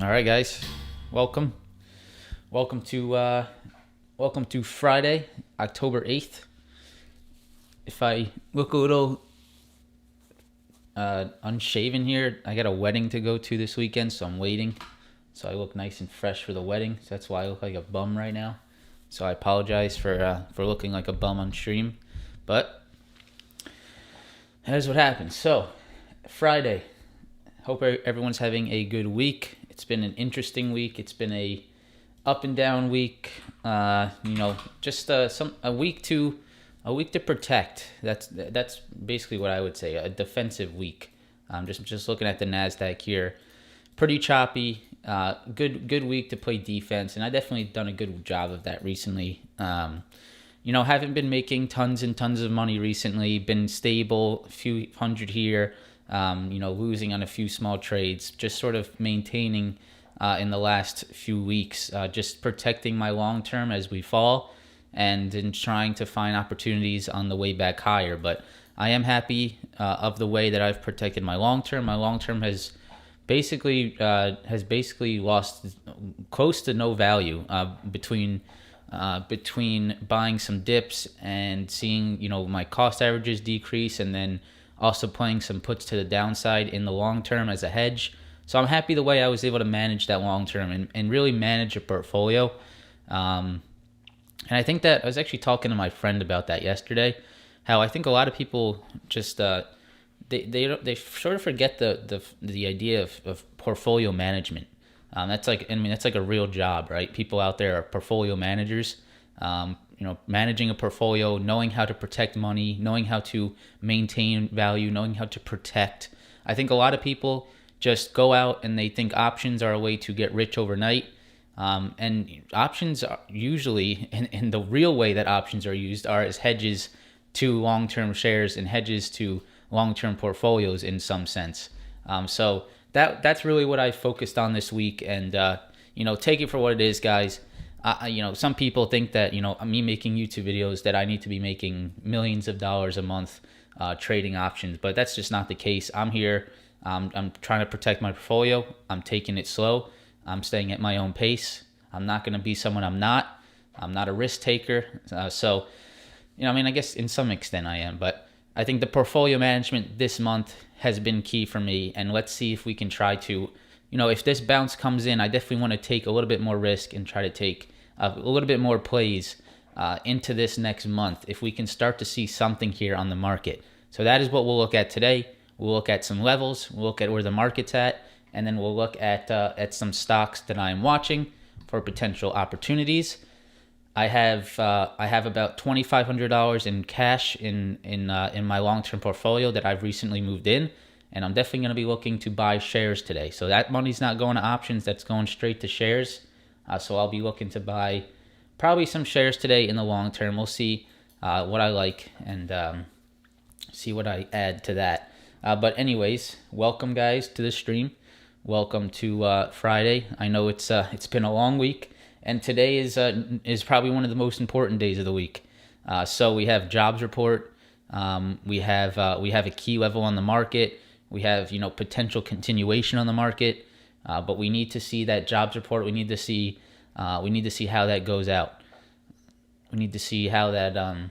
All right, guys, welcome to Friday, October 8th. If I look a little unshaven here, I got a wedding to go to this weekend, so I'm waiting. So I look nice and fresh for the wedding. So that's why I look like a bum right now. So I apologize for looking like a bum on stream, but that's what happens. So Friday, hope everyone's having a good week. It's been an interesting week. It's been a up and down week. Just a week to protect. That's basically what I would say. A defensive week. Just looking at the Nasdaq here, pretty choppy. Good week to play defense, and I definitely done a good job of that recently. Haven't been making tons and tons of money recently. Been stable, a few hundred here. Losing on a few small trades, just sort of maintaining in the last few weeks, just protecting my long term as we fall, and in trying to find opportunities on the way back higher. But I am happy of the way that I've protected my long term. My long term has basically lost close to no value between buying some dips and seeing my cost averages decrease, and then also playing some puts to the downside in the long term as a hedge. So I'm happy the way I was able to manage that long term and really manage a portfolio. And I think that I was actually talking to my friend about that yesterday, how I think a lot of people just they sort of forget the idea of portfolio management. That's like a real job, right? People out there are portfolio managers. Managing a portfolio, knowing how to protect money, knowing how to maintain value, knowing how to protect. I think a lot of people just go out and they think options are a way to get rich overnight. And options are usually, in the real way that options are used, are as hedges to long-term shares and hedges to long-term portfolios in some sense. So that's really what I focused on this week. And, take it for what it is, guys. Some people think that, me making YouTube videos that I need to be making millions of dollars a month trading options, but that's just not the case. I'm here. I'm trying to protect my portfolio. I'm taking it slow. I'm staying at my own pace. I'm not going to be someone I'm not. I'm not a risk taker. I guess in some extent I am, but I think the portfolio management this month has been key for me. And let's see if we can try to, if this bounce comes in, I definitely want to take a little bit more risk and try to take a little bit more plays into this next month if we can start to see something here on the market. So that is what we'll look at today. We'll look at some levels. We'll look at where the market's at, and then we'll look at some stocks that I'm watching for potential opportunities. I have about $2,500 in cash in my long-term portfolio that I've recently moved in, and I'm definitely going to be looking to buy shares today. So that money's not going to options; that's going straight to shares. So I'll be looking to buy probably some shares today in the long term. We'll see what I like and see what I add to that. But anyways, welcome guys to the stream. Welcome to Friday. I know it's been a long week, and today is probably one of the most important days of the week. So we have jobs report. We have a key level on the market. We have potential continuation on the market. But we need to see that jobs report. We need to see how that goes out. We need to see how that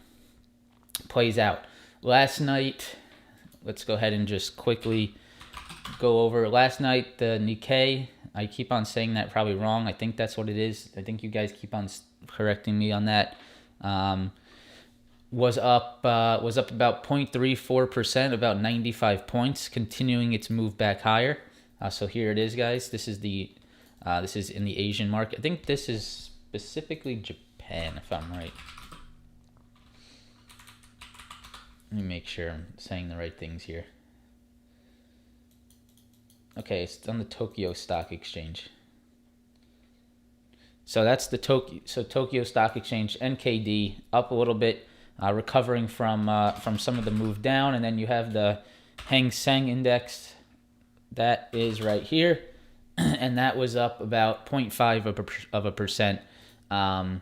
plays out. Last night, let's go ahead and just quickly go over. Last night, the Nikkei, I keep on saying that probably wrong. I think that's what it is. I think you guys keep on correcting me on that. Was up about 0.34%, about 95 points, continuing its move back higher. So here it is, guys. This is in the Asian market. I think this is specifically Japan, if I'm right. Let me make sure I'm saying the right things here. Okay, it's on the Tokyo Stock Exchange. So that's the Tokyo Stock Exchange, NKD, up a little bit, recovering from some of the move down, and then you have the Hang Seng Index. That is right here, and that was up about 0.5%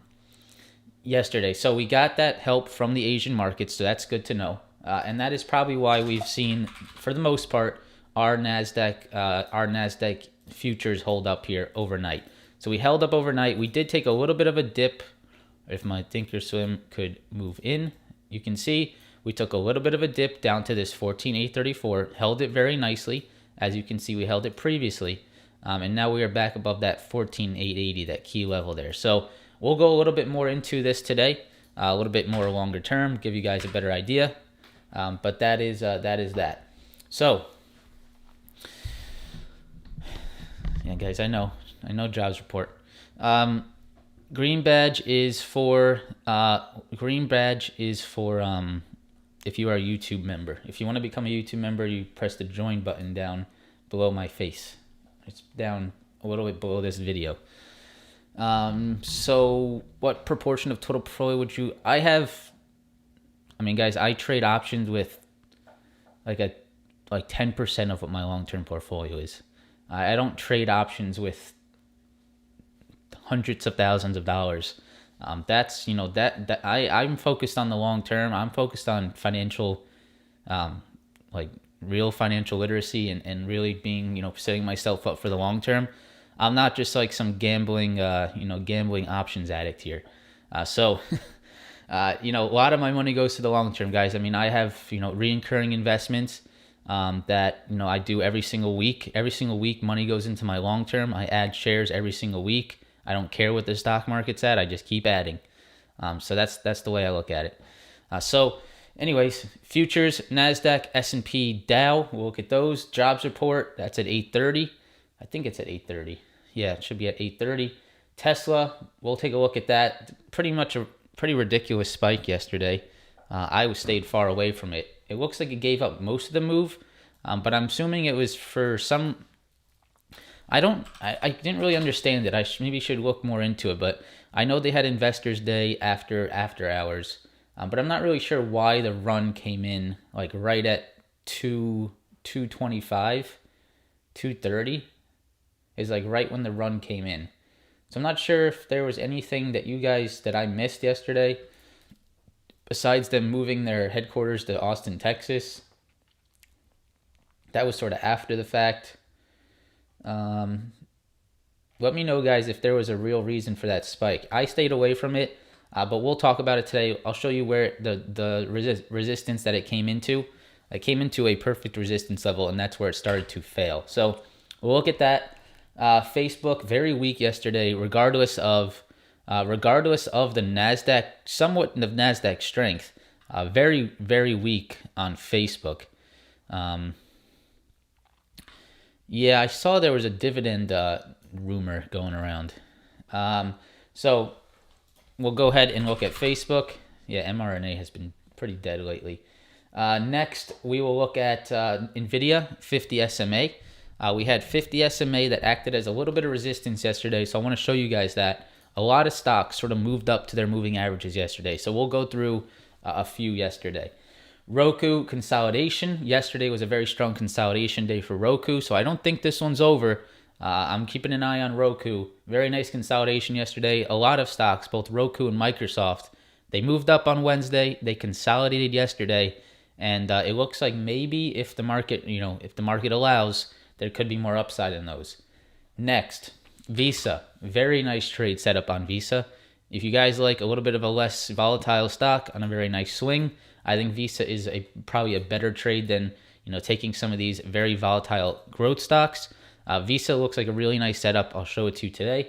yesterday. So we got that help from the Asian markets, so that's good to know. And that is probably why we've seen, for the most part, our Nasdaq futures hold up here overnight. So we held up overnight. We did take a little bit of a dip. If my Thinkorswim could move in, you can see we took a little bit of a dip down to this 14,834, held it very nicely. As you can see, we held it previously. And now we are back above that 14,880, that key level there. So we'll go a little bit more into this today, a little bit more longer term, give you guys a better idea. But that is that. So, yeah, guys, I know jobs report. Green badge is for if you are a YouTube member. If you want to become a YouTube member, you press the join button down below my face. It's down a little bit below this video. So what proportion of total portfolio would you... guys, I trade options with like 10% of what my long-term portfolio is. I don't trade options with hundreds of thousands of dollars. I'm focused on the long term. I'm focused on financial, real financial literacy and really being, setting myself up for the long term. I'm not just like some gambling options addict here. So a lot of my money goes to the long term, guys. I have, reoccurring investments that, I do every single week. Every single week, money goes into my long term. I add shares every single week. I don't care what the stock market's at. I just keep adding. So that's the way I look at it. So anyways, futures, Nasdaq, S&P, Dow, we'll look at those. Jobs report, that's at 8:30. I think it's at 8:30. Yeah, it should be at 8:30. Tesla, we'll take a look at that. Pretty much a pretty ridiculous spike yesterday. I stayed far away from it. It looks like it gave up most of the move, but I'm assuming it was for some... I didn't really understand it. I maybe should look more into it, but I know they had Investors Day after hours, but I'm not really sure why the run came in like right at 225, 230 is like right when the run came in. So I'm not sure if there was anything that I missed yesterday besides them moving their headquarters to Austin, Texas. That was sort of after the fact. Let me know, guys, if there was a real reason for that spike. I stayed away from it, but we'll talk about it today. I'll show you where the resistance that it came into. It came into a perfect resistance level, and that's where it started to fail. So we'll look at that. Facebook, very weak yesterday, regardless of the Nasdaq, somewhat of Nasdaq strength. Very, very weak on Facebook. Yeah, I saw there was a dividend rumor going around. So we'll go ahead and look at Facebook. Yeah, mRNA has been pretty dead lately. Next, we will look at Nvidia, 50 SMA. We had 50 SMA that acted as a little bit of resistance yesterday, so I want to show you guys that. A lot of stocks sort of moved up to their moving averages yesterday, so we'll go through a few yesterday. Roku consolidation. Yesterday was a very strong consolidation day for Roku, so I don't think this one's over. I'm keeping an eye on Roku. Very nice consolidation yesterday. A lot of stocks, both Roku and Microsoft, they moved up on Wednesday. They consolidated yesterday, and it looks like maybe if the market allows, there could be more upside in those. Next, Visa. Very nice trade setup on Visa. If you guys like a little bit of a less volatile stock on a very nice swing, I think Visa is probably a better trade than taking some of these very volatile growth stocks. Visa looks like a really nice setup. I'll show it to you today.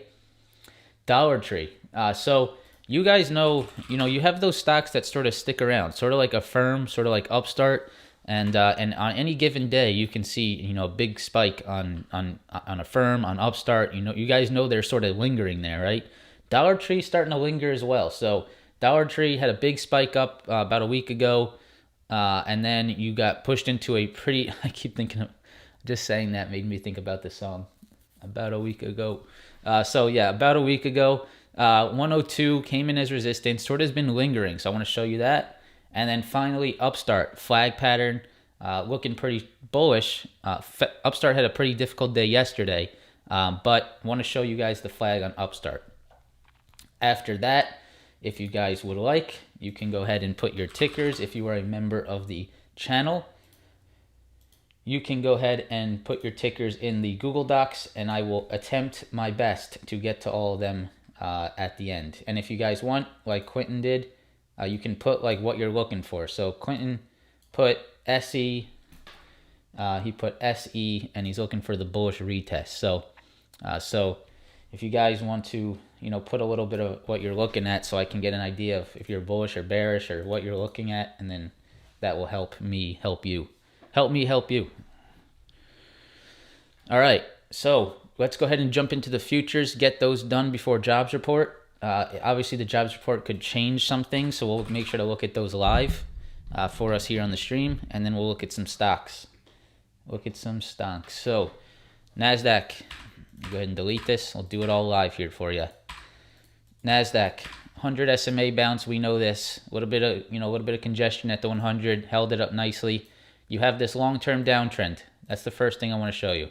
Dollar Tree. So you guys know, you have those stocks that sort of stick around, sort of like a firm, sort of like Upstart, and on any given day you can see a big spike on a firm, on Upstart. You guys know they're sort of lingering there, right? Dollar Tree starting to linger as well. So Dollar Tree had a big spike up about a week ago, and then you got pushed into a pretty... I keep thinking of... Just saying that made me think about this song. About a week ago. About a week ago, 102 came in as resistance. Sort of has been lingering, so I want to show you that. And then finally, Upstart. Flag pattern, looking pretty bullish. Upstart had a pretty difficult day yesterday, but want to show you guys the flag on Upstart. After that, if you guys would like, you can go ahead and put your tickers if you are a member of the channel. you can go ahead and put your tickers in the Google Docs, and I will attempt my best to get to all of them at the end. And if you guys want, like Quentin did, you can put like what you're looking for. So Quentin put SE, he put SE, and he's looking for the bullish retest. So if you guys want to, put a little bit of what you're looking at, so I can get an idea of if you're bullish or bearish or what you're looking at, and then that will help me help you. Help me help you. All right, so let's go ahead and jump into the futures, get those done before jobs report. Obviously, the jobs report could change some things, so we'll make sure to look at those live for us here on the stream, and then we'll look at some stocks. So, Nasdaq, go ahead and delete this. I'll do it all live here for you. Nasdaq, 100 SMA bounce. We know this. A little bit of congestion at the 100. Held it up nicely. You have this long-term downtrend. That's the first thing I want to show you.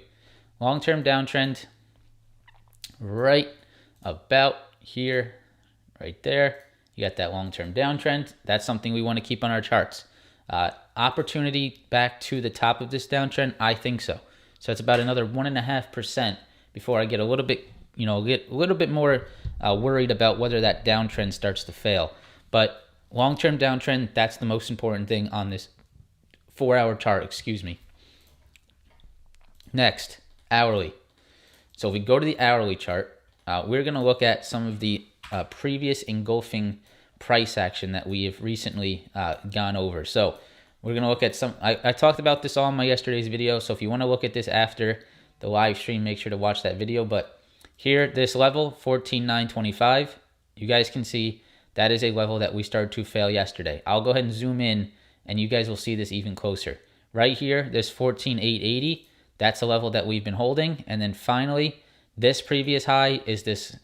Long-term downtrend right about here, right there. You got that long-term downtrend. That's something we want to keep on our charts. Opportunity back to the top of this downtrend? I think so. So it's about another 1.5% before I get a little bit more worried about whether that downtrend starts to fail. But long-term downtrend, that's the most important thing on this 4-hour chart, excuse me. Next, hourly. So if we go to the hourly chart, we're going to look at some of the previous engulfing price action that we have recently gone over. So we're going to look at some, I talked about this all in my yesterday's video, so if you want to look at this after the live stream, make sure to watch that video. But here, this level, 14,925, you guys can see that is a level that we started to fail yesterday. I'll go ahead and zoom in, and you guys will see this even closer. Right here, this 14,880, that's a level that we've been holding. And then finally, this previous high is this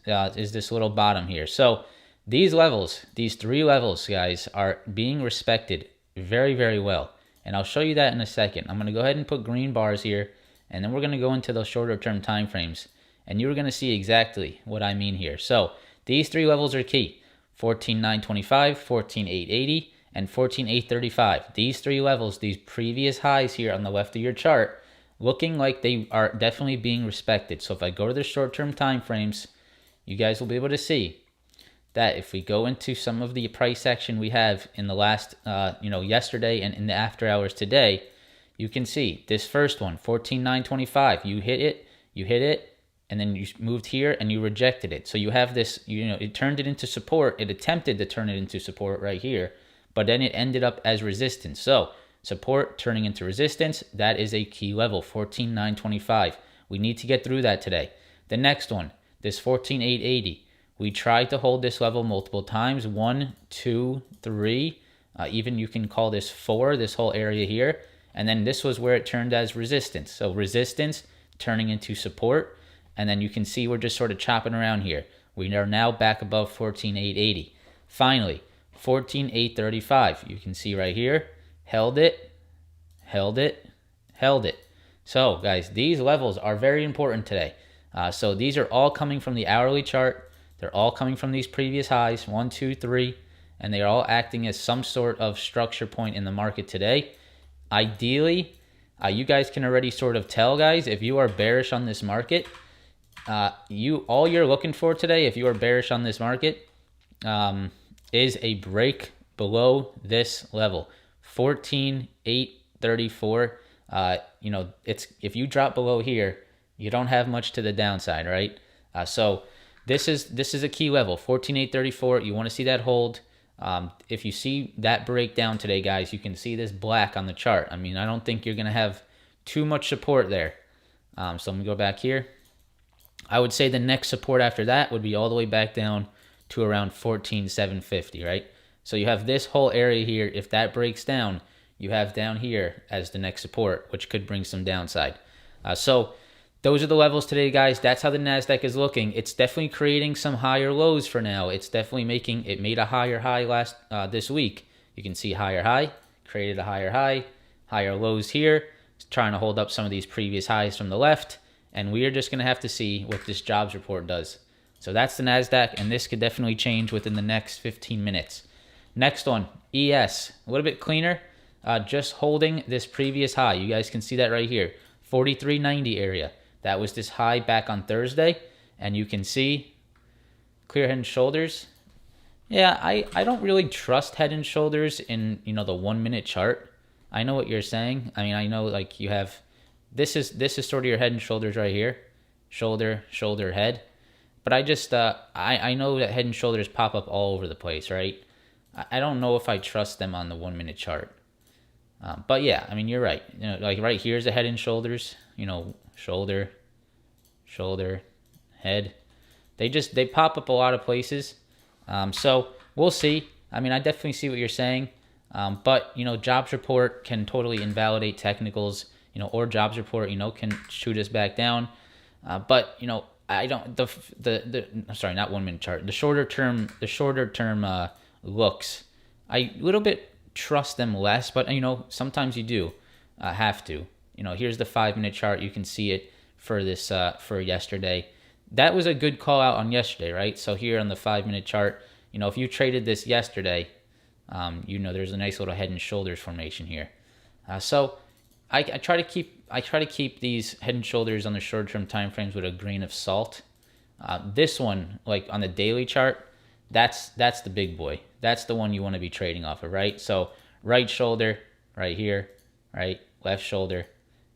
little bottom here. So these levels, these 3 levels, guys, are being respected very, very well. And I'll show you that in a second. I'm going to go ahead and put green bars here, and then we're going to go into those shorter term time frames, and you're going to see exactly what I mean here. So these 3 levels are key: 14,925, 14,880, and 14,835. These 3 levels, these previous highs here on the left of your chart, looking like they are definitely being respected. So if I go to the short-term time frames, you guys will be able to see that if we go into some of the price action we have in the last, yesterday and in the after hours today, you can see this first one, 14,925. You hit it, and then you moved here and you rejected it. So you have this, it turned it into support. It attempted to turn it into support right here, but then it ended up as resistance. So support turning into resistance, that is a key level, 14,925. We need to get through that today. The next one, this 14,880. We tried to hold this level multiple times, 1, 2, 3, even you can call this 4, this whole area here. And then this was where it turned as resistance. So resistance turning into support. And then you can see we're just sort of chopping around here. We are now back above 14,880. Finally, 14,835. You can see right here, held it. So guys, these levels are very important today. So these are all coming from the hourly chart. They're all coming from these previous highs, 1, 2, 3, and they are all acting as some sort of structure point in the market today. Ideally, you guys can already sort of tell, guys, if you are bearish on this market, all you're looking for today, if you are bearish on this market, is a break below this level, 14,834. If you drop below here, you don't have much to the downside, right? So this is a key level, 14,834. You want to see that hold. If you see that breakdown today, guys, you can see this black on the chart. I mean, I don't think you're going to have too much support there. So let me go back here. I would say the next support after that would be all the way back down to around 14,750, right? So you have this whole area here. If that breaks down, you have down here as the next support, which could bring some downside. So those are the levels today, guys. That's how the Nasdaq is looking. It's definitely creating some higher lows for now. It's definitely it made a higher high this week. You can see higher high, created a higher high, higher lows here. It's trying to hold up some of these previous highs from the left, and we are just going to have to see what this jobs report does. So that's the Nasdaq, and this could definitely change within the next 15 minutes. Next one, ES, a little bit cleaner. just holding this previous high. You guys can see that right here, 43.90 area. That was this high back on Thursday, and you can see clear Head and Shoulders. Yeah, I don't really trust Head and Shoulders in, you know, the 1 minute chart. I know what you're saying. I mean, I know like you have this is sort of your Head and Shoulders right here, shoulder, shoulder, head. But I just I know that Head and Shoulders pop up all over the place, right? I don't know if I trust them on the 1 minute chart. But yeah, I mean, you're right. You know, like right here's the Head and Shoulders. You know, shoulder, shoulder, head. They pop up a lot of places. So we'll see. I mean, I definitely see what you're saying. But you know, jobs report can totally invalidate technicals. You know, or jobs report, you know, can shoot us back down. But you know, I don't I'm sorry, not 1 minute chart. The shorter term looks, I a little bit trust them less. But you know, sometimes you do have to. You know, here's the 5 minute chart. You can see it for this for yesterday. That was a good call out on yesterday, right? So here on the 5 minute chart, you know, if you traded this yesterday, you know, there's a nice little Head and Shoulders formation here. So I try to keep these Head and Shoulders on the short term time frames with a grain of salt. This one, like on the daily chart, that's the big boy. That's the one you want to be trading off of, right? So right shoulder right here, right, left shoulder,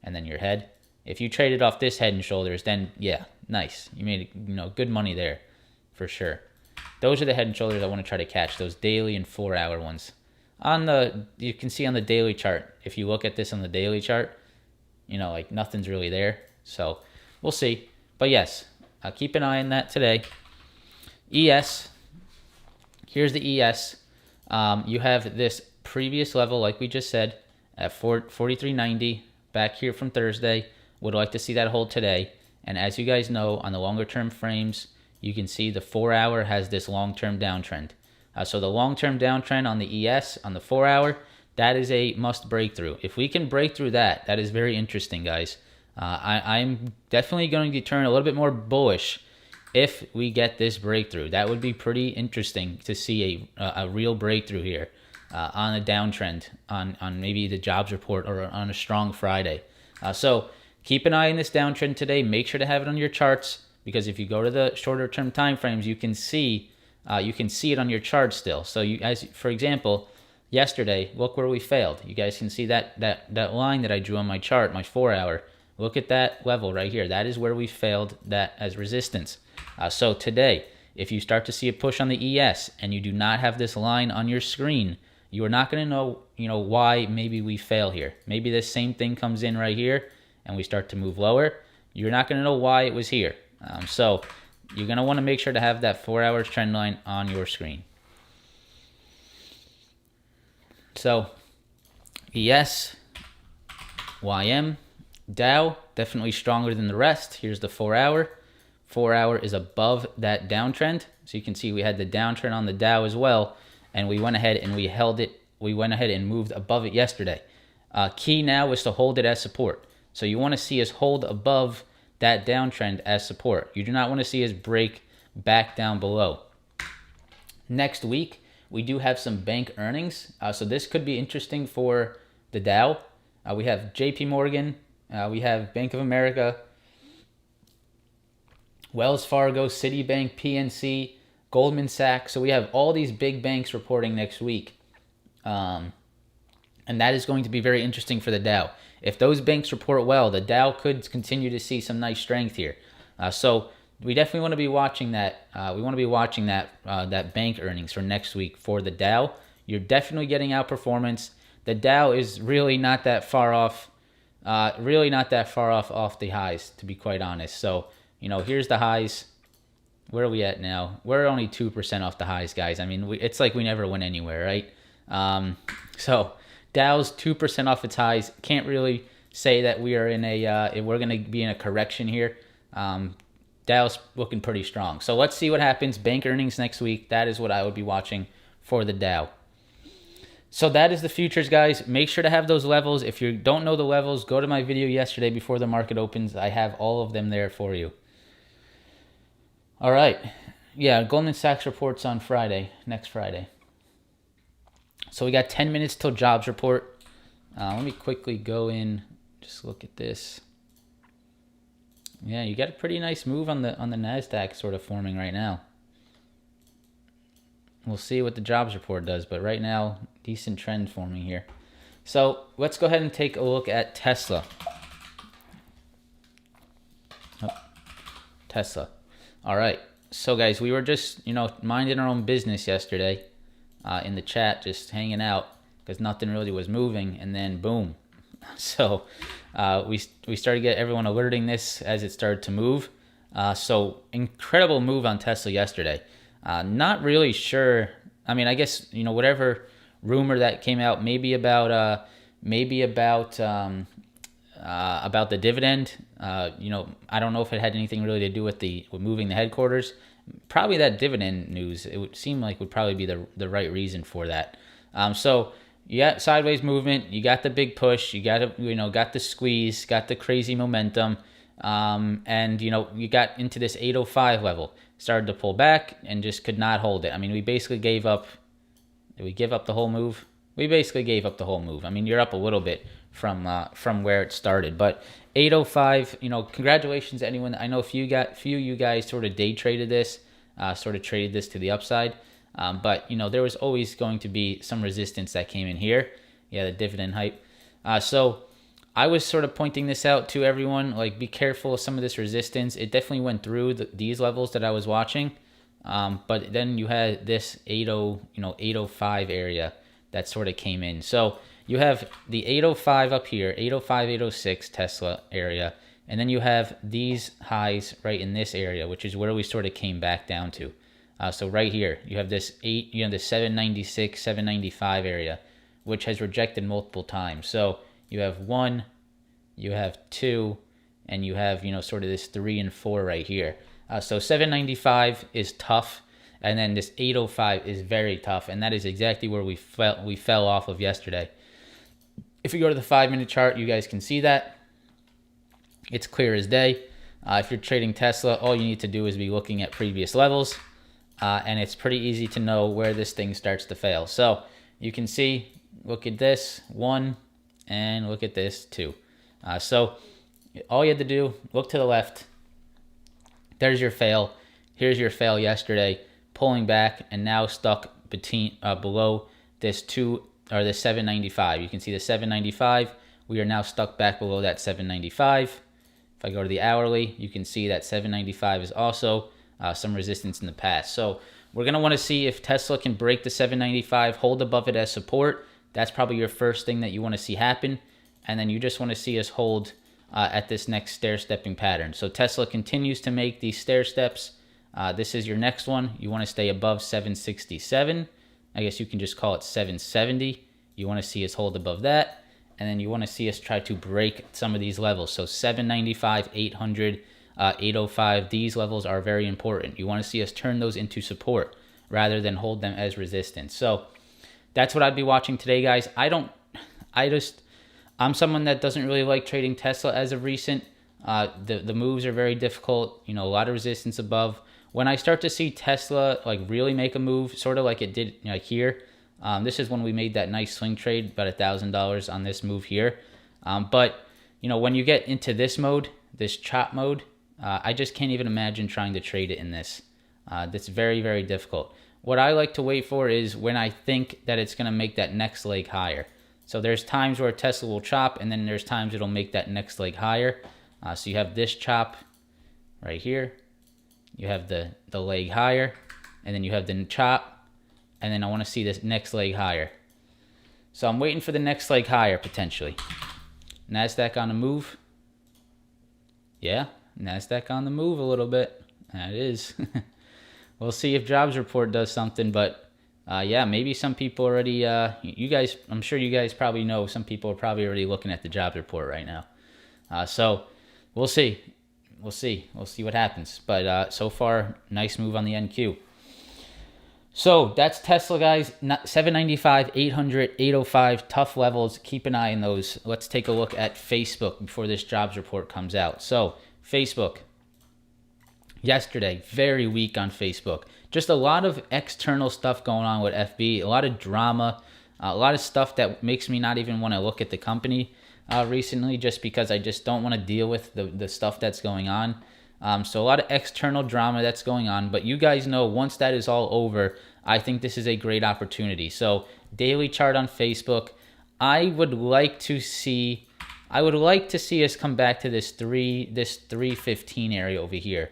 and then your head. If you traded off this Head and Shoulders, then yeah, nice. You made, you know, good money there for sure. Those are the Head and Shoulders I want to try to catch, those daily and 4 hour ones. You can see on the daily chart, if you look at this on the daily chart, you know, like nothing's really there. So we'll see. But yes, keep an eye on that today. ES, here's the ES. You have this previous level, like we just said, at 43.90 back here from Thursday. Would like to see that hold today. And as you guys know, on the longer term frames, you can see the 4 hour has this long-term downtrend. So the long-term downtrend on the ES, on the 4 hour, that is a must breakthrough. If we can break through that, that is very interesting, guys. I'm definitely going to turn a little bit more bullish if we get this breakthrough. That would be pretty interesting to see a real breakthrough here on a downtrend, on maybe the jobs report or on a strong Friday. So keep an eye on this downtrend today. Make sure to have it on your charts, because if you go to the shorter term time frames, you can see it on your chart still. So you, as for example, yesterday, look where we failed. You guys can see that line that I drew on my chart, my 4 hour. Look at that level right here. That is where we failed that as resistance. So today, if you start to see a push on the ES and you do not have this line on your screen, you are not going to know, why maybe we fail here. Maybe this same thing comes in right here and we start to move lower. You're not going to know why it was here. So you're going to want to make sure to have that 4 hour trend line on your screen. So ES, YM, Dow, definitely stronger than the rest. Here's the 4 hour. 4 hour is above that downtrend. So you can see we had the downtrend on the Dow as well. And we went ahead and we held it. We went ahead and moved above it yesterday. Key now is to hold it as support. So you want to see us hold above that downtrend as support. You do not want to see us break back down below. Next week, we do have some bank earnings. So this could be interesting for the Dow. We have JP Morgan. We have Bank of America, Wells Fargo, Citibank, PNC, Goldman Sachs. So we have all these big banks reporting next week. And that is going to be very interesting for the Dow. If those banks report well, the Dow could continue to see some nice strength here. So we definitely want to be watching that. We want to be watching that bank earnings for next week for the Dow. You're definitely getting outperformance. The Dow is really not that far off. Off the highs, to be quite honest. So here's the highs. Where are we at now? We're only 2% off the highs, guys. I mean, it's like we never went anywhere, right? So Dow's 2% off its highs. Can't really say that we are in we're going to be in a correction here. Dow's looking pretty strong. So let's see what happens. Bank earnings next week. That is what I would be watching for the Dow. So that is the futures, guys. Make sure to have those levels. If you don't know the levels, go to my video yesterday before the market opens. I have all of them there for you. All right. Yeah, Goldman Sachs reports on Friday, next Friday. So we got 10 minutes till jobs report. Let me quickly go in, just look at this. Yeah, you got a pretty nice move on the Nasdaq sort of forming right now. We'll see what the jobs report does, but right now, decent trend forming here. So let's go ahead and take a look at Tesla. Tesla. All right. So guys, we were just, minding our own business yesterday in the chat, just hanging out because nothing really was moving, and then boom. So we started to get everyone alerting this as it started to move. So incredible move on Tesla yesterday. Not really sure. I mean, I guess, whatever rumor that came out, maybe about the dividend. I don't know if it had anything really to do with moving the headquarters. Probably that dividend news. It would seem like would probably be the right reason for that. So you got sideways movement. You got the big push. You got got the squeeze. Got the crazy momentum. And you got into this 805 level. Started to pull back and just could not hold it. I mean, we basically gave up. Did we give up the whole move? We basically gave up the whole move. I mean, you're up a little bit from where it started, but 805. Congratulations to anyone. I know a few of you guys sort of day traded this, sort of traded this to the upside. But there was always going to be some resistance that came in here. Yeah, the dividend hype. So I was sort of pointing this out to everyone, like be careful of some of this resistance. It definitely went through these levels that I was watching. But then you had this 805 area that sort of came in. So you have the 805 up here, 805, 806 Tesla area. And then you have these highs right in this area, which is where we sort of came back down to. So right here, you have this 796, 795 area, which has rejected multiple times. So you have 1, you have 2, and you have, sort of this 3 and 4 right here. So 795 is tough, and then this 805 is very tough, and that is exactly where we fell off of yesterday. If you go to the 5-minute chart, you guys can see that. It's clear as day. If you're trading Tesla, all you need to do is be looking at previous levels, and it's pretty easy to know where this thing starts to fail. So you can see, look at this, 1, and look at this, 2. So all you had to do, look to the left. There's your fail. Here's your fail yesterday, pulling back and now stuck below this 2 or the 795. You can see the 795. We are now stuck back below that 795. If I go to the hourly, you can see that 795 is also some resistance in the past. So we're going to want to see if Tesla can break the 795, hold above it as support. That's probably your first thing that you want to see happen. And then you just want to see us hold at this next stair-stepping pattern. So Tesla continues to make these stair steps. This is your next one. You want to stay above 767. I guess you can just call it 770. You want to see us hold above that. And then you want to see us try to break some of these levels. So 795, 800, 805, these levels are very important. You want to see us turn those into support rather than hold them as resistance. So that's what I'd be watching today, guys. I'm someone that doesn't really like trading Tesla as of recent. The moves are very difficult. A lot of resistance above. When I start to see Tesla really make a move, sort of like it did here, this is when we made that nice swing trade, about $1,000 on this move here. But when you get into this mode, this chop mode, I just can't even imagine trying to trade it in this. That's very, very difficult. What I like to wait for is when I think that it's going to make that next leg higher. So there's times where Tesla will chop, and then there's times it'll make that next leg higher. So you have this chop right here. You have the leg higher, and then you have the chop, and then I want to see this next leg higher. So I'm waiting for the next leg higher, potentially. Nasdaq on the move. Yeah, Nasdaq on the move a little bit. That is. We'll see if jobs report does something, but yeah, maybe some people already, I'm sure you guys probably know some people are probably already looking at the jobs report right now. So we'll see. We'll see what happens. But so far, nice move on the NQ. So that's Tesla, guys. 795, 800, 805, tough levels. Keep an eye on those. Let's take a look at Facebook before this jobs report comes out. So Facebook. Yesterday, very weak on Facebook. Just a lot of external stuff going on with FB, a lot of drama. A lot of stuff that makes me not even want to look at the company recently, just because I just don't want to deal with the stuff that's going on. So a lot of external drama that's going on, but you guys know once that is all over, I think this is a great opportunity. So daily chart on Facebook, I would like to see us come back to this 315 area over here.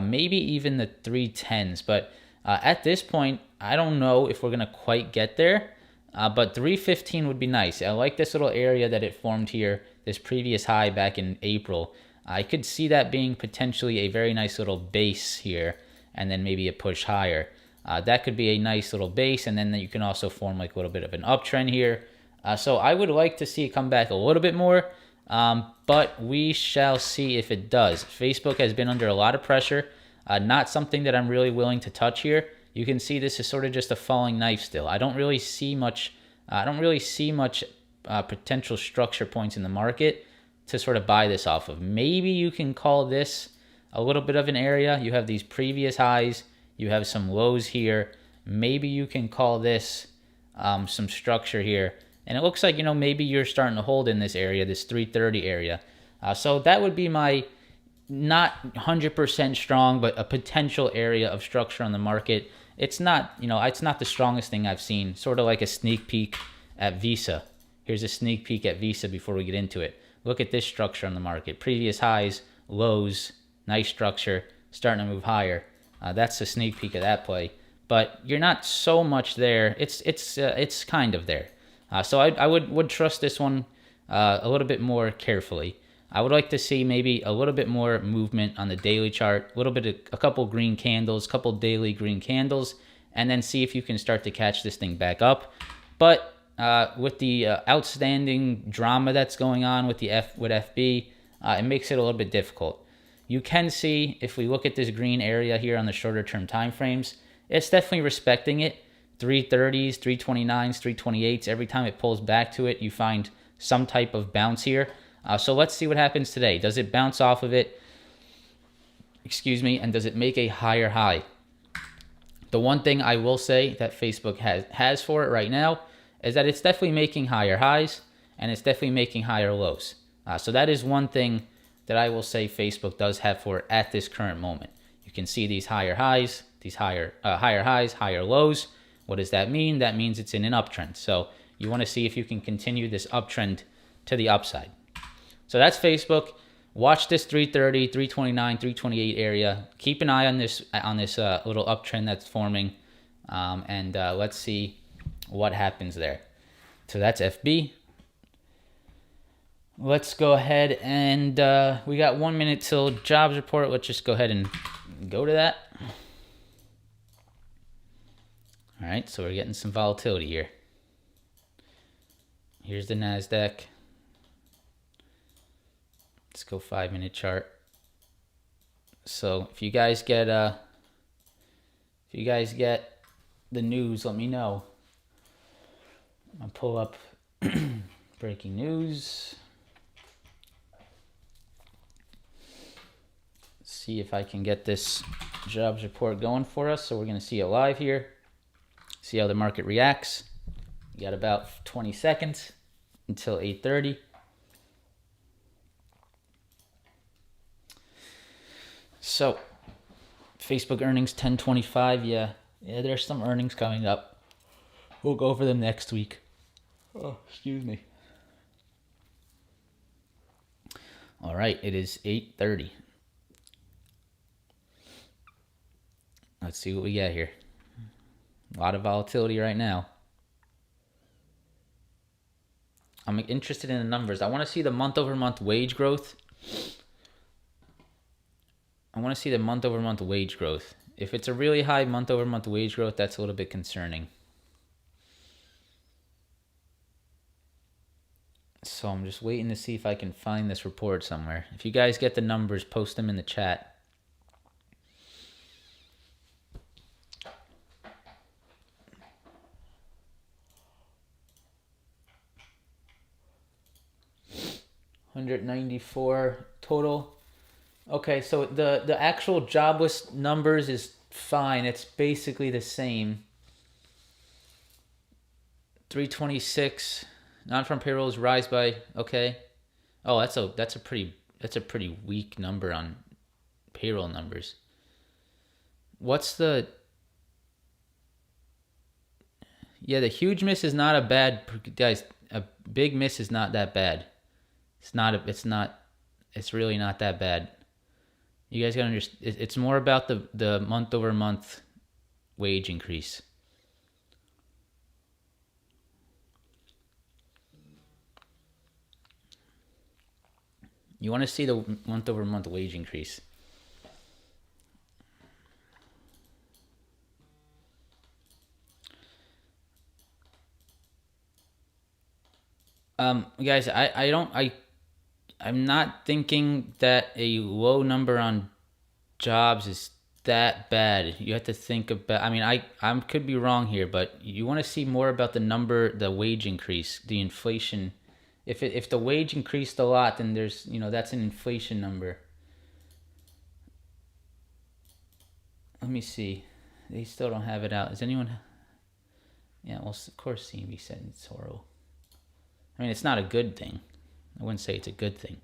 Maybe even the 310s, but at this point, I don't know if we're going to quite get there, but 315 would be nice. I like this little area that it formed here, this previous high back in April. I could see that being potentially a very nice little base here, and then maybe a push higher. That could be a nice little base, and then you can also form like a little bit of an uptrend here. So I would like to see it come back a little bit more, but we shall see if it does. Facebook has been under a lot of pressure, not something that I'm really willing to touch here. You can see this is sort of just a falling knife still. I don't really see much potential structure points in the market to sort of buy this off of. Maybe you can call this a little bit of an area. You have these previous highs, you have some lows here. Maybe you can call this some structure here. And it looks like, maybe you're starting to hold in this area, this 330 area. So that would be my not 100% strong, but a potential area of structure on the market. It's not, it's not the strongest thing I've seen. Sort of like a sneak peek at Visa. Here's a sneak peek at Visa before we get into it. Look at this structure on the market. Previous highs, lows, nice structure, starting to move higher. That's a sneak peek of that play. But you're not so much there. It's kind of there. So I would trust this one a little bit more carefully. I would like to see maybe a little bit more movement on the daily chart, a couple green candles, couple daily green candles, and then see if you can start to catch this thing back up. But with the outstanding drama that's going on with FB, it makes it a little bit difficult. You can see, if we look at this green area here on the shorter term time frames, it's definitely respecting it. 330s, 329s, 328s. Every time it pulls back to it, you find some type of bounce here. So let's see what happens today. Does it bounce off of it? And does it make a higher high? The one thing I will say that Facebook has for it right now is that it's definitely making higher highs, and it's definitely making higher lows. So that is one thing that I will say Facebook does have for it at this current moment. You can see these higher highs, these higher highs, higher lows. What does that mean? That means it's in an uptrend. So you want to see if you can continue this uptrend to the upside. So that's Facebook. Watch this 330, 329, 328 area. Keep an eye on this little uptrend that's forming, and let's see what happens there. So that's FB. Let's go ahead and we got 1 minute till jobs report. Let's just go ahead and go to that. All right, so we're getting some volatility here. Here's the Nasdaq. Let's go 5 minute chart. So if you guys get the news, let me know. I'll pull up breaking news. See if I can get this jobs report going for us. So we're going to see it live here. See how the market reacts. You got about 20 seconds until 8:30. So, Facebook earnings 10/25. Yeah, there's some earnings coming up. We'll go over them next week. Oh, excuse me. All right, it is 8:30. Let's see what we got here. A lot of volatility right now. I'm interested in the numbers. I want to see the month-over-month wage growth. If it's a really high month-over-month wage growth, that's a little bit concerning. So I'm just waiting to see if I can find this report somewhere. If you guys get the numbers, post them in the chat. $194 total. Okay, so the actual jobless numbers is fine. It's basically the same. 326. Non-farm payrolls rise by, okay. Oh, that's a pretty weak number on payroll numbers. What's the Yeah, the huge miss is not a bad, guys. A big miss is not that bad. It's really not that bad. You guys gotta understand. It's more about the month over month wage increase. You want to see the month over month wage increase. Guys, I'm not thinking that a low number on jobs is that bad. You have to think about. I mean, I could be wrong here, but you want to see more about the wage increase, the inflation. If the wage increased a lot, then there's that's an inflation number. Let me see. They still don't have it out. Is anyone? Yeah, well, of course, CNB said it's horrible. I mean, it's not a good thing. I wouldn't say it's a good thing.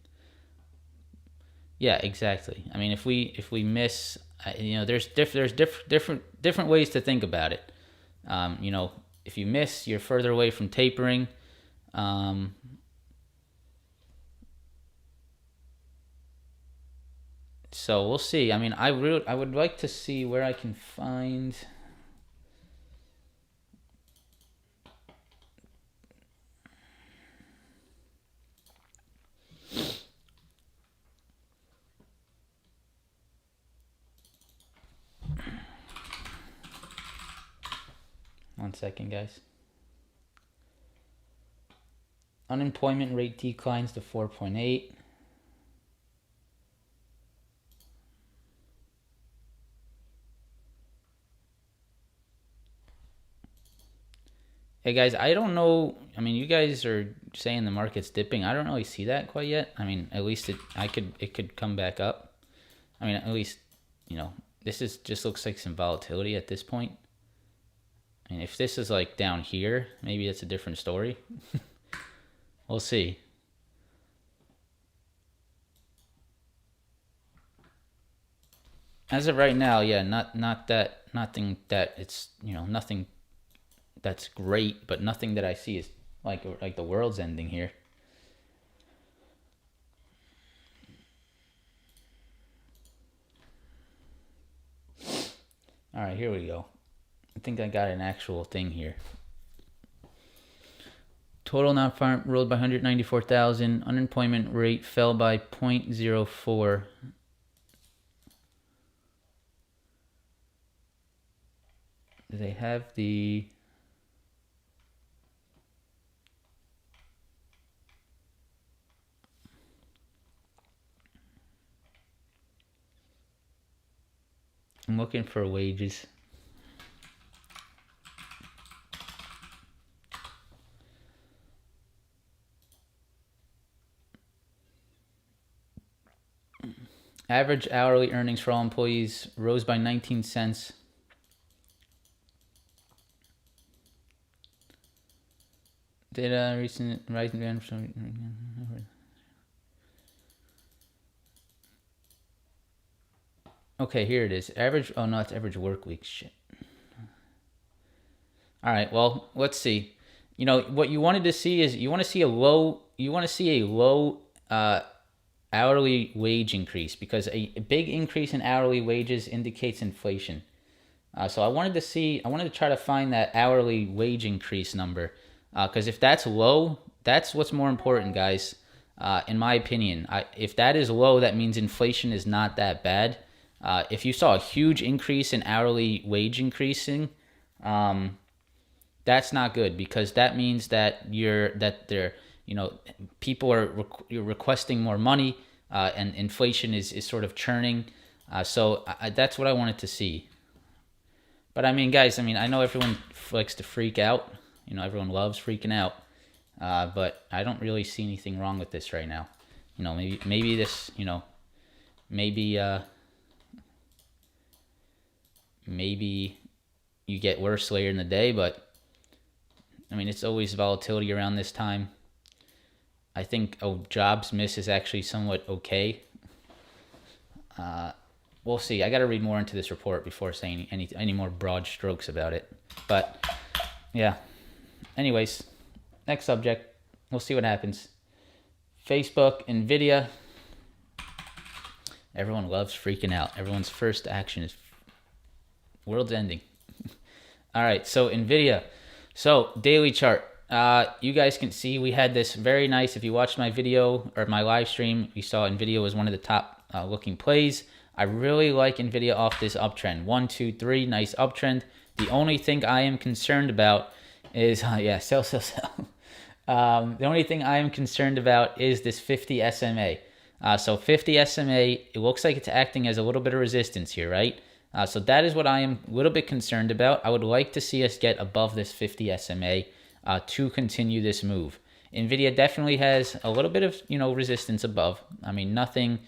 Yeah, exactly. I mean, if we miss, there's different ways to think about it. If you miss, you're further away from tapering. So we'll see. I mean, I would like to see where I can find. One second, guys. Unemployment rate declines to 4.8. Hey guys, I don't know. I mean, you guys are saying the market's dipping. I don't really see that quite yet. I mean, at least it could come back up. I mean, at least this just looks like some volatility at this point. I mean, if this is like down here, maybe it's a different story. We'll see. As of right now, yeah, nothing that it's nothing that's great, but nothing that I see is like the world's ending here. All right, here we go. I think I got an actual thing here. Total non-farm rose by 194,000. Unemployment rate fell by 0.04. Do they have the... I'm looking for wages. Average hourly earnings for all employees rose by 19 cents. Data recent rising demand for Okay, here it is. Average. Oh no, it's average work week. Shit. All right. Well, let's see. What you wanted to see is you want to see a low. You want to see a low hourly wage increase because a big increase in hourly wages indicates inflation. So I wanted to try to find that hourly wage increase number because if that's low, that's what's more important, guys. In my opinion, if that is low, that means inflation is not that bad. If you saw a huge increase in hourly wage increasing, that's not good because that means that people are requesting more money, and inflation is sort of churning. So that's what I wanted to see. But I mean, guys, I know everyone likes to freak out. Everyone loves freaking out. But I don't really see anything wrong with this right now. Maybe this, maybe you get worse later in the day, but I mean, it's always volatility around this time. I think jobs miss is actually somewhat okay. We'll see. I got to read more into this report before saying any more broad strokes about it. But yeah. Anyways, next subject. We'll see what happens. Facebook, Nvidia. Everyone loves freaking out. Everyone's first action is world's ending. All right, so Nvidia. So daily chart. You guys can see we had this very nice. If you watched my video or my live stream, you saw Nvidia was one of the top looking plays. I really like Nvidia off this uptrend. 1, 2, 3, nice uptrend. The only thing I am concerned about is sell. The only thing I am concerned about is this 50 SMA. So 50 SMA, it looks like it's acting as a little bit of resistance here, right? So that is what I am a little bit concerned about. I would like to see us get above this 50 SMA to continue this move. Nvidia definitely has a little bit of resistance above. I mean, nothing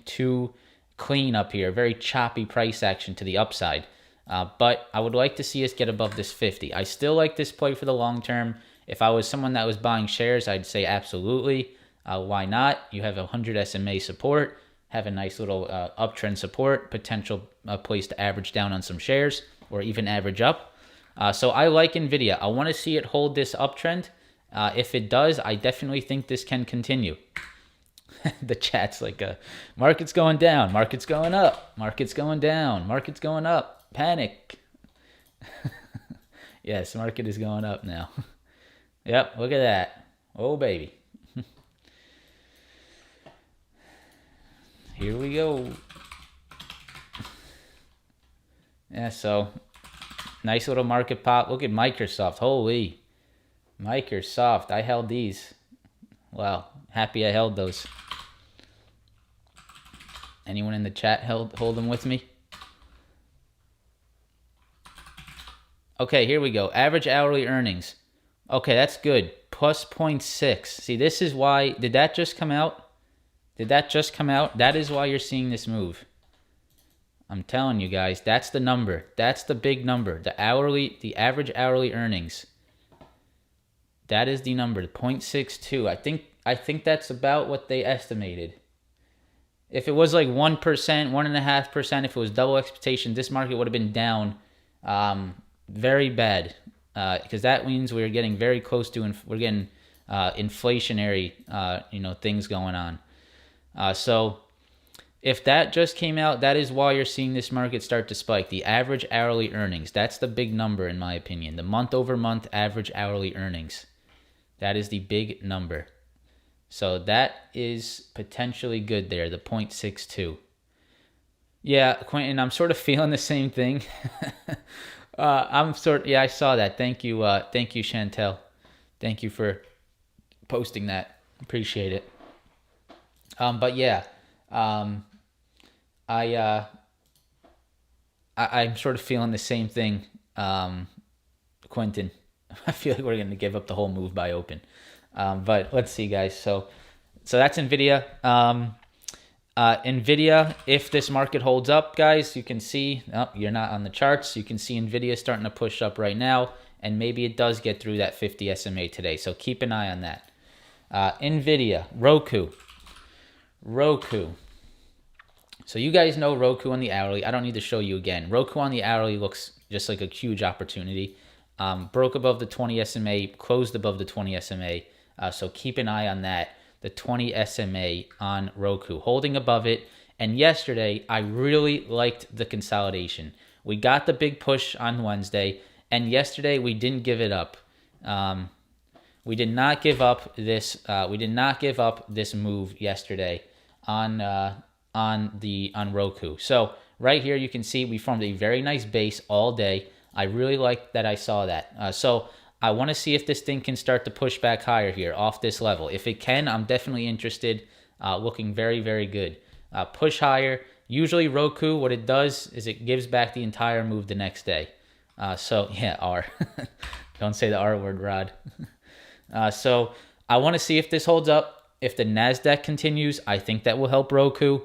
too clean up here. Very choppy price action to the upside. But I would like to see us get above this 50. I still like this play for the long term. If I was someone that was buying shares, I'd say absolutely. Why not? You have 100 SMA support, have a nice little uptrend support, potential place to average down on some shares or even average up. So I like Nvidia. I want to see it hold this uptrend. If it does, I definitely think this can continue. The chat's like, market's going down, market's going up, market's going down, market's going up, panic. Yes, market is going up now. Yep, look at that. Oh, baby. Here we go. Yeah, so nice little market pop. Look at Microsoft. Holy. Microsoft. I held these. Wow. Happy I held those. Anyone in the chat hold them with me? Okay, here we go. Average hourly earnings. Okay, that's good. Plus 0.6. See, this is why. Did that just come out? Did that just come out? That is why you're seeing this move. I'm telling you guys, that's the number. That's the big number. The average hourly earnings. That is the number, 0.62. I think that's about what they estimated. If it was like 1%, 1.5%, if it was double expectation, this market would have been down very bad. Because that means we're getting very close to, we're getting inflationary, things going on. So if that just came out, that is why you're seeing this market start to spike. The average hourly earnings, that's the big number in my opinion. The month over month average hourly earnings. That is the big number. So that is potentially good there, the 0.62. Yeah, Quentin, I'm sort of feeling the same thing. I saw that. Thank you, Chantel. Thank you for posting that. Appreciate it. But yeah, I'm sort of feeling the same thing, Quentin. I feel like we're going to give up the whole move by open. But let's see, guys. So that's Nvidia. Nvidia, if this market holds up, guys, you can see, you're not on the charts. You can see Nvidia starting to push up right now, and maybe it does get through that 50 SMA today. So keep an eye on that. Nvidia, Roku. So you guys know Roku on the hourly. I don't need to show you again. Roku on the hourly looks just like a huge opportunity. Broke above the 20 SMA, closed above the 20 SMA. So keep an eye on that. The 20 SMA on Roku, holding above it. And yesterday, I really liked the consolidation. We got the big push on Wednesday, and yesterday we didn't give it up. We did not give up this. We did not give up this move yesterday on Roku. So right here, you can see we formed a very nice base all day. I really like that I saw that. So I want to see if this thing can start to push back higher here off this level. If it can, I'm definitely interested. Looking very, very good. Push higher. Usually Roku, what it does is it gives back the entire move the next day. So yeah, R. Don't say the R word, Rod. So I want to see if this holds up. If the Nasdaq continues, I think that will help Roku.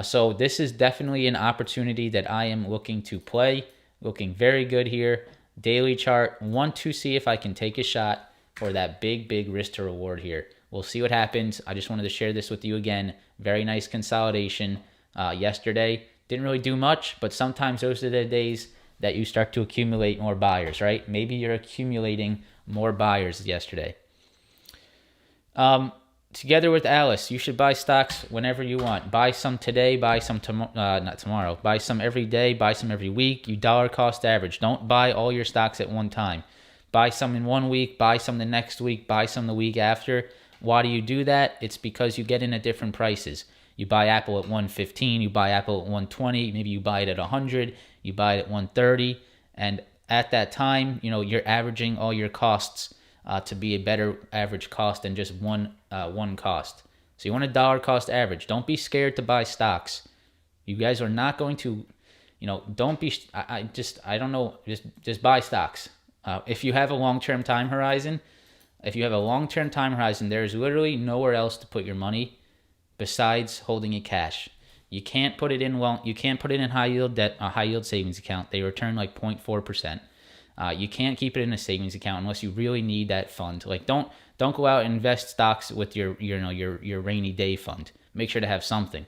So this is definitely an opportunity that I am looking to play. Looking very good here. daily chart. Want to see if I can take a shot for that big risk to reward here. We'll see what happens. I just wanted to share this with you again. Very nice consolidation yesterday. Didn't really do much, but sometimes those are the days that you start to accumulate more buyers, right? Maybe you're accumulating more buyers yesterday. Together with Alice, you should buy stocks whenever you want. Buy some today, buy some not tomorrow. Buy some every day, buy some every week. You dollar cost average. Don't buy all your stocks at one time. Buy some in 1 week, buy some the next week, buy some the week after. Why do you do that? It's because you get in at different prices. You buy Apple at 115, you buy Apple at 120, maybe you buy it at 100, you buy it at 130, and at that time, you're averaging all your costs to be a better average cost than just one cost. So you want a dollar cost average. Don't be scared to buy stocks. You guys are not going to, don't be. I don't know. Just buy stocks. If you have a long-term time horizon, there is literally nowhere else to put your money besides holding it cash. You can't put it in high yield debt, a high yield savings account. They return like 0.4%. You can't keep it in a savings account unless you really need that fund. Like don't go out and invest stocks with your rainy day fund. Make sure to have something.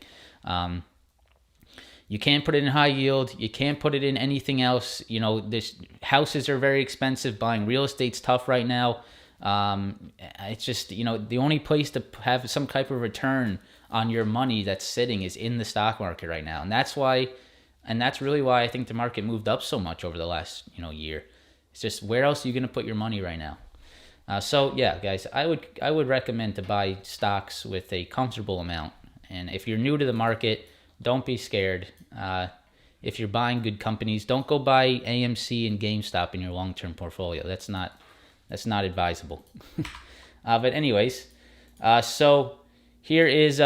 You can't put it in high yield. You can't put it in anything else. Houses are very expensive. Buying real estate's tough right now. It's just, the only place to have some type of return on your money that's sitting is in the stock market right now. And that's really why I think the market moved up so much over the last, year. It's just, where else are you going to put your money right now? So yeah, guys, I would recommend to buy stocks with a comfortable amount. And if you're new to the market, don't be scared. If you're buying good companies, don't go buy AMC and GameStop in your long-term portfolio. That's not advisable. But anyways, so here's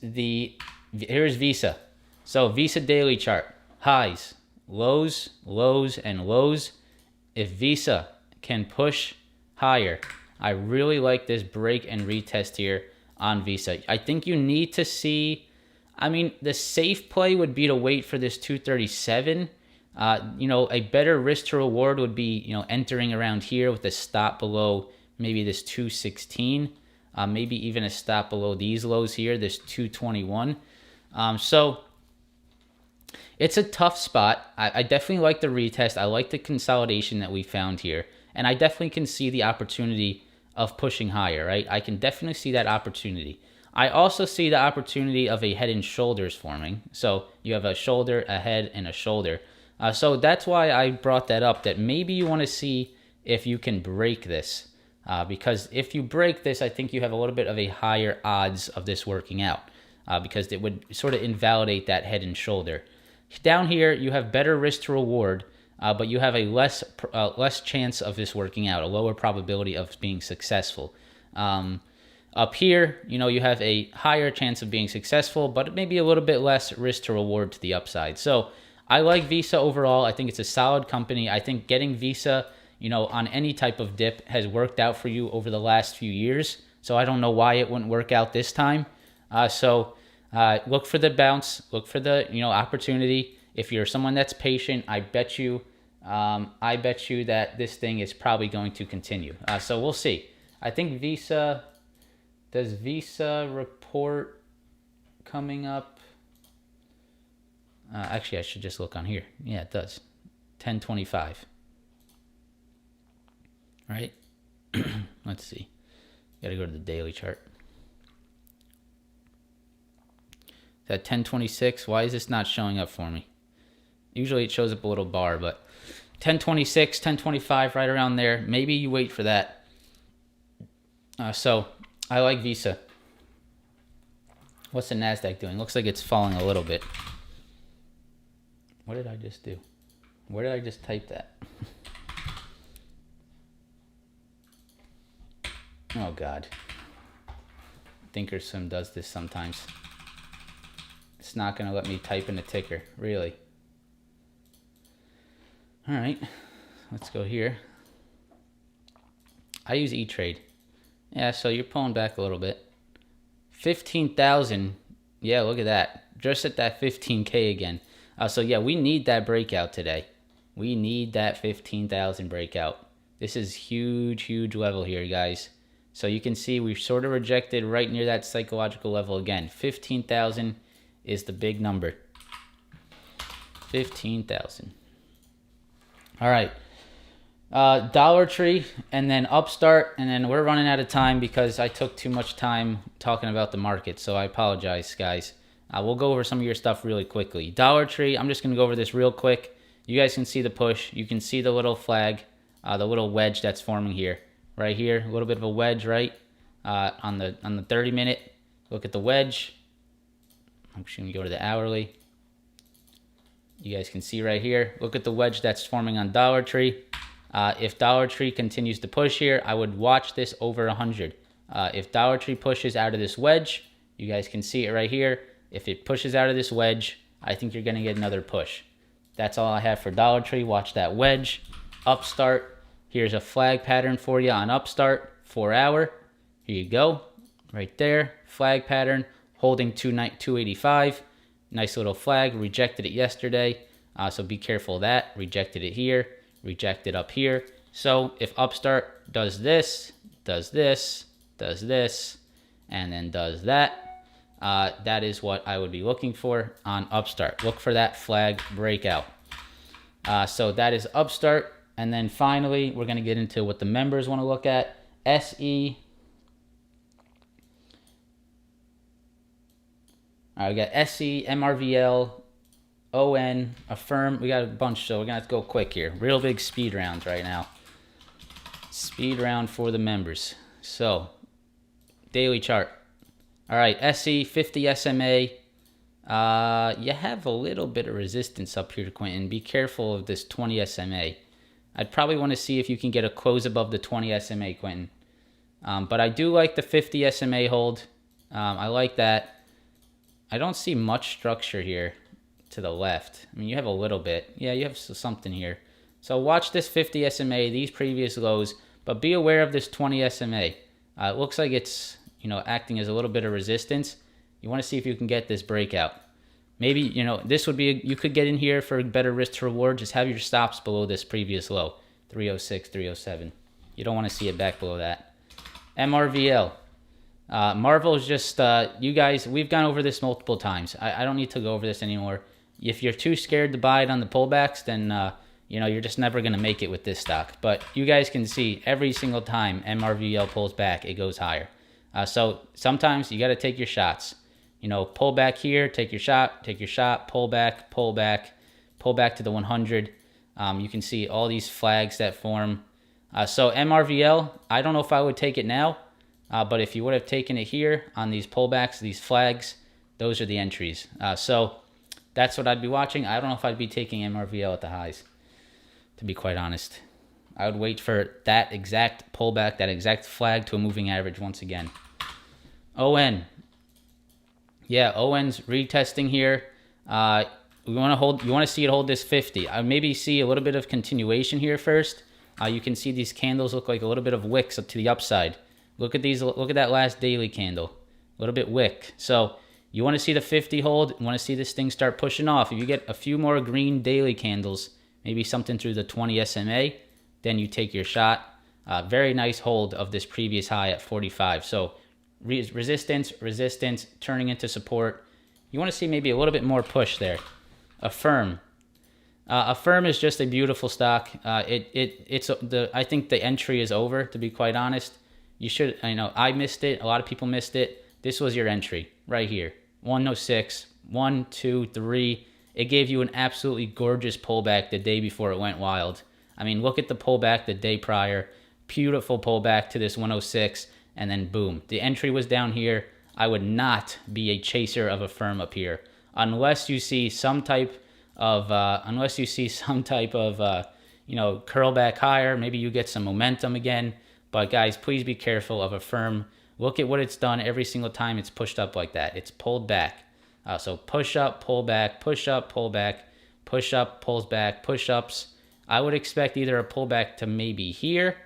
Visa. So Visa daily chart, highs, lows, lows, and lows. If Visa can push higher, I really like this break and retest here on Visa. I think you need to see, the safe play would be to wait for this 237. A better risk to reward would be, entering around here with a stop below maybe this 216, maybe even a stop below these lows here, this 221. So it's a tough spot. I definitely like the retest. I like the consolidation that we found here. And I definitely can see the opportunity of pushing higher, right? I can definitely see that opportunity. I also see the opportunity of a head and shoulders forming. So you have a shoulder, a head, and a shoulder. So that's why I brought that up, that maybe you want to see if you can break this. Because if you break this, I think you have a little bit of a higher odds of this working out. Because it would sort of invalidate that head and shoulder. Down here, you have better risk to reward, but you have a less chance of this working out, a lower probability of being successful. Up here, you have a higher chance of being successful, but maybe a little bit less risk to reward to the upside. So I like Visa overall. I think it's a solid company. I think getting Visa, on any type of dip has worked out for you over the last few years. So I don't know why it wouldn't work out this time. Look for the bounce, look for the, opportunity. If you're someone that's patient, I bet you that this thing is probably going to continue. So we'll see. I think does Visa report coming up? Actually, I should just look on here. Yeah, it does. 1025. Right? Let's see. Got to go to the daily chart. Is that 1026? Why is this not showing up for me? Usually it shows up a little bar, but 1026, 1025, right around there. Maybe you wait for that. So I like Visa. What's the Nasdaq doing? Looks like it's falling a little bit. What did I just do? Where did I just type that? Oh, God. Thinkorswim does this sometimes. It's not going to let me type in a ticker, really. All right, let's go here. I use E-Trade. Yeah, so you're pulling back a little bit. 15,000. Yeah, look at that. Just at that 15K again. So yeah, we need that breakout today. We need that 15,000 breakout. This is huge, huge level here, guys. So you can see we've sort of rejected right near that psychological level again. 15,000 is the big number. 15,000. All right. Dollar Tree and then Upstart, and then we're running out of time because I took too much time talking about the market, so I apologize, guys. We'll go over some of your stuff really quickly. Dollar Tree, I'm just going to go over this real quick. You guys can see the push. You can see the little flag, the little wedge that's forming here. Right here, a little bit of a wedge, right? On the 30-minute. Look at the wedge. I'm just going to go to the hourly. You guys can see right here. Look at the wedge that's forming on Dollar Tree. If Dollar Tree continues to push here, I would watch this over 100. If Dollar Tree pushes out of this wedge, you guys can see it right here. If it pushes out of this wedge, I think you're going to get another push. That's all I have for Dollar Tree. Watch that wedge. Upstart. Here's a flag pattern for you on Upstart. 4 hour. Here you go. Right there. Flag pattern. Holding 285. Nice little flag. Rejected it yesterday. So be careful of that. Rejected it here. Rejected up here. So if Upstart does this, does this, does this, and then does that, that is what I would be looking for on Upstart. Look for that flag breakout. So that is Upstart. And then finally, we're going to get into what the members want to look at. SE. All right, we got SE, MRVL, ON, Affirm. We got a bunch, so we're going to have to go quick here. Real big speed rounds right now. Speed round for the members. So, daily chart. All right, SE, 50 SMA. You have a little bit of resistance up here, Quentin. Be careful of this 20 SMA. I'd probably want to see if you can get a close above the 20 SMA, Quentin. But I do like the 50 SMA hold. I like that. I don't see much structure here to the left. I mean, you have a little bit. Yeah, you have something here. So watch this 50 SMA, these previous lows, but be aware of this 20 SMA. It looks like it's, acting as a little bit of resistance. You want to see if you can get this breakout. Maybe, this would be, you could get in here for better risk to reward. Just have your stops below this previous low, 306, 307. You don't want to see it back below that. MRVL. Marvel is just, you guys, we've gone over this multiple times. I don't need to go over this anymore. If you're too scared to buy it on the pullbacks, then, you're just never going to make it with this stock. But you guys can see every single time MRVL pulls back, it goes higher. So sometimes you got to take your shots. Pull back here, take your shot, pull back to the 100. You can see all these flags that form. So MRVL, I don't know if I would take it now. But if you would have taken it here on these pullbacks, these flags, those are the entries. So that's what I'd be watching. I don't know if I'd be taking MRVL at the highs, to be quite honest. I would wait for that exact pullback, that exact flag to a moving average once again. ON. Yeah, ON's retesting here. You want to see it hold this 50. I maybe see a little bit of continuation here first. You can see these candles look like a little bit of wicks up to the upside. Look at these. Look at that last daily candle. A little bit wick. So you want to see the 50 hold. You want to see this thing start pushing off. If you get a few more green daily candles, maybe something through the 20 SMA, then you take your shot. Very nice hold of this previous high at 45. So resistance, turning into support. You want to see maybe a little bit more push there. Affirm. Affirm is just a beautiful stock. I think the entry is over, to be quite honest. You should, I missed it. A lot of people missed it. This was your entry right here. 106, 1, 2, 3. It gave you an absolutely gorgeous pullback the day before it went wild. I mean, look at the pullback the day prior. Beautiful pullback to this 106, and then boom. The entry was down here. I would not be a chaser of Affirm up here unless you see some type of, curl back higher. Maybe you get some momentum again. But guys, please be careful of Affirm. Look at what it's done every single time it's pushed up like that. It's pulled back. So push up, pull back, push up, pull back, push up, pulls back, push ups. I would expect either a pullback to maybe here,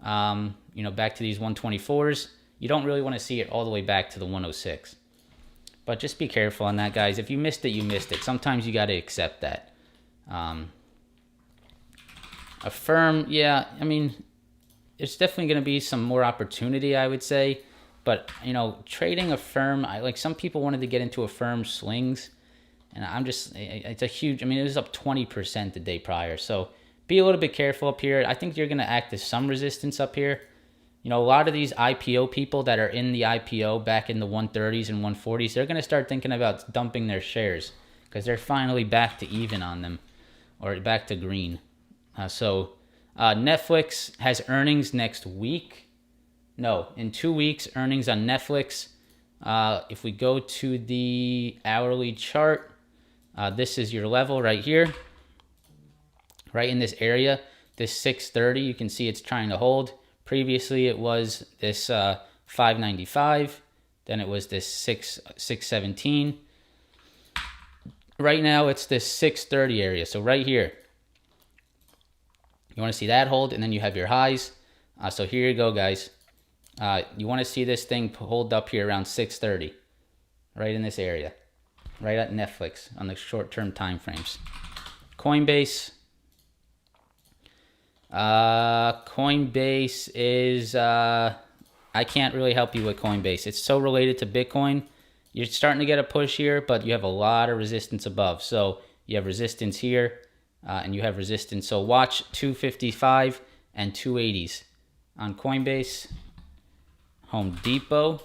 back to these 124s. You don't really want to see it all the way back to the 106. But just be careful on that, guys. If you missed it, you missed it. Sometimes you got to accept that. A firm, yeah, I mean, there's definitely going to be some more opportunity, I would say. But, trading a firm, like some people wanted to get into a firm swings. And it's a huge, it was up 20% the day prior. So be a little bit careful up here. I think you're going to act as some resistance up here. A lot of these IPO people that are in the IPO back in the 130s and 140s, they're going to start thinking about dumping their shares because they're finally back to even on them or back to green. Netflix has earnings next week. No, in 2 weeks, earnings on Netflix. If we go to the hourly chart, this is your level right here, right in this area, this 630. You can see it's trying to hold. Previously, it was this 595. Then it was this 617. Right now, it's this 630 area. So right here, you want to see that hold, and then you have your highs. So here you go, guys. You want to see this thing hold up here around 630, right in this area, right at Netflix on the short-term time frames. Coinbase. Coinbase is, I can't really help you with Coinbase. It's so related to Bitcoin. You're starting to get a push here, but you have a lot of resistance above. So you have resistance here, and you have resistance. So watch 255 and 280s on Coinbase. Home Depot.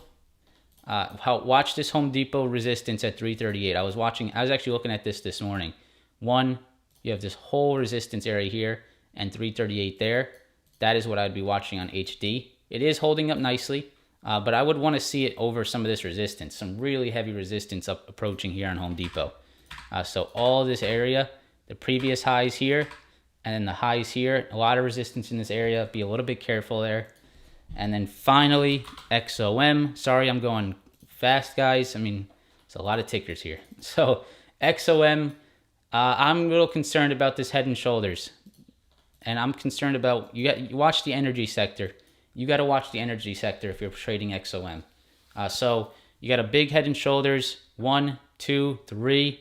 Watch this Home Depot resistance at 338. I was actually looking at this morning. One, you have this whole resistance area here and 338 there. That is what I'd be watching on HD. It is holding up nicely, but I would want to see it over some of this resistance, some really heavy resistance approaching here on Home Depot. So all this area, the previous highs here, and then the highs here, a lot of resistance in this area. Be a little bit careful there. And then finally, XOM. Sorry, I'm going fast, guys. It's a lot of tickers here. So XOM, I'm a little concerned about this head and shoulders. And I'm concerned about, you watch the energy sector. You got to watch the energy sector if you're trading XOM. So you got a big head and shoulders, 1, 2, 3.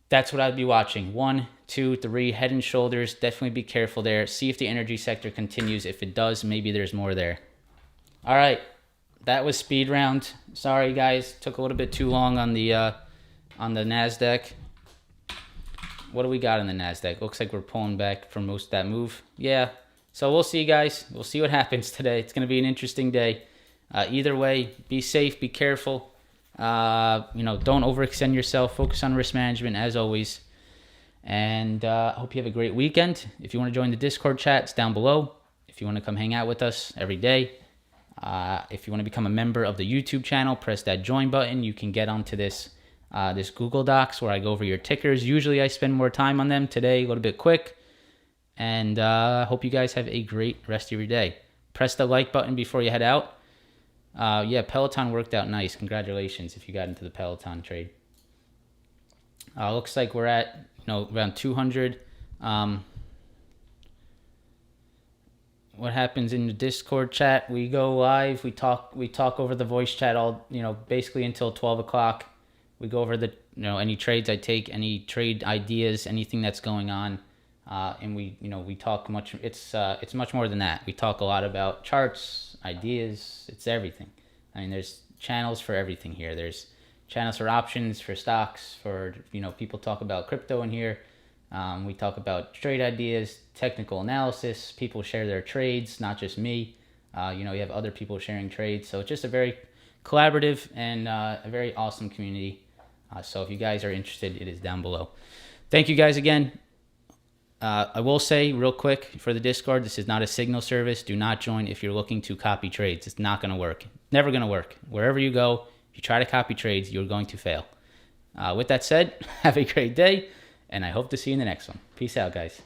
That's what I'd be watching. 1, 2, 3, head and shoulders. Definitely be careful there. See if the energy sector continues. If it does, maybe there's more there. All right, that was speed round. Sorry, guys, took a little bit too long on the Nasdaq. What do we got on the Nasdaq? Looks like we're pulling back from most of that move. Yeah. So we'll see, guys. We'll see what happens today. It's going to be an interesting day. Either way, be safe, be careful. Don't overextend yourself. Focus on risk management as always. And I hope you have a great weekend. If you want to join the Discord chat, it's down below. If you want to come hang out with us every day. If you want to become a member of the YouTube channel, press that join button. You can get onto this Google Docs where I go over your tickers. Usually I spend more time on them. Today, a little bit quick. And I hope you guys have a great rest of your day. Press the like button before you head out. Peloton worked out nice. Congratulations if you got into the Peloton trade. Looks like we're at around 200. What happens in the Discord chat? We go live. We talk over the voice chat all basically until 12 o'clock. We go over the any trades I take, any trade ideas, anything that's going on. And we talk much. It's much more than that. We talk a lot about charts, ideas. It's everything. There's channels for everything here. There's channels for options, for stocks, for people talk about crypto in here. We talk about trade ideas, technical analysis. People share their trades, not just me. You have other people sharing trades. So it's just a very collaborative and a very awesome community. So if you guys are interested, it is down below. Thank you guys again. I will say real quick for the Discord, this is not a signal service. Do not join if you're looking to copy trades. It's not going to work. Never going to work. Wherever you go, if you try to copy trades, you're going to fail. With that said, have a great day, and I hope to see you in the next one. Peace out, guys.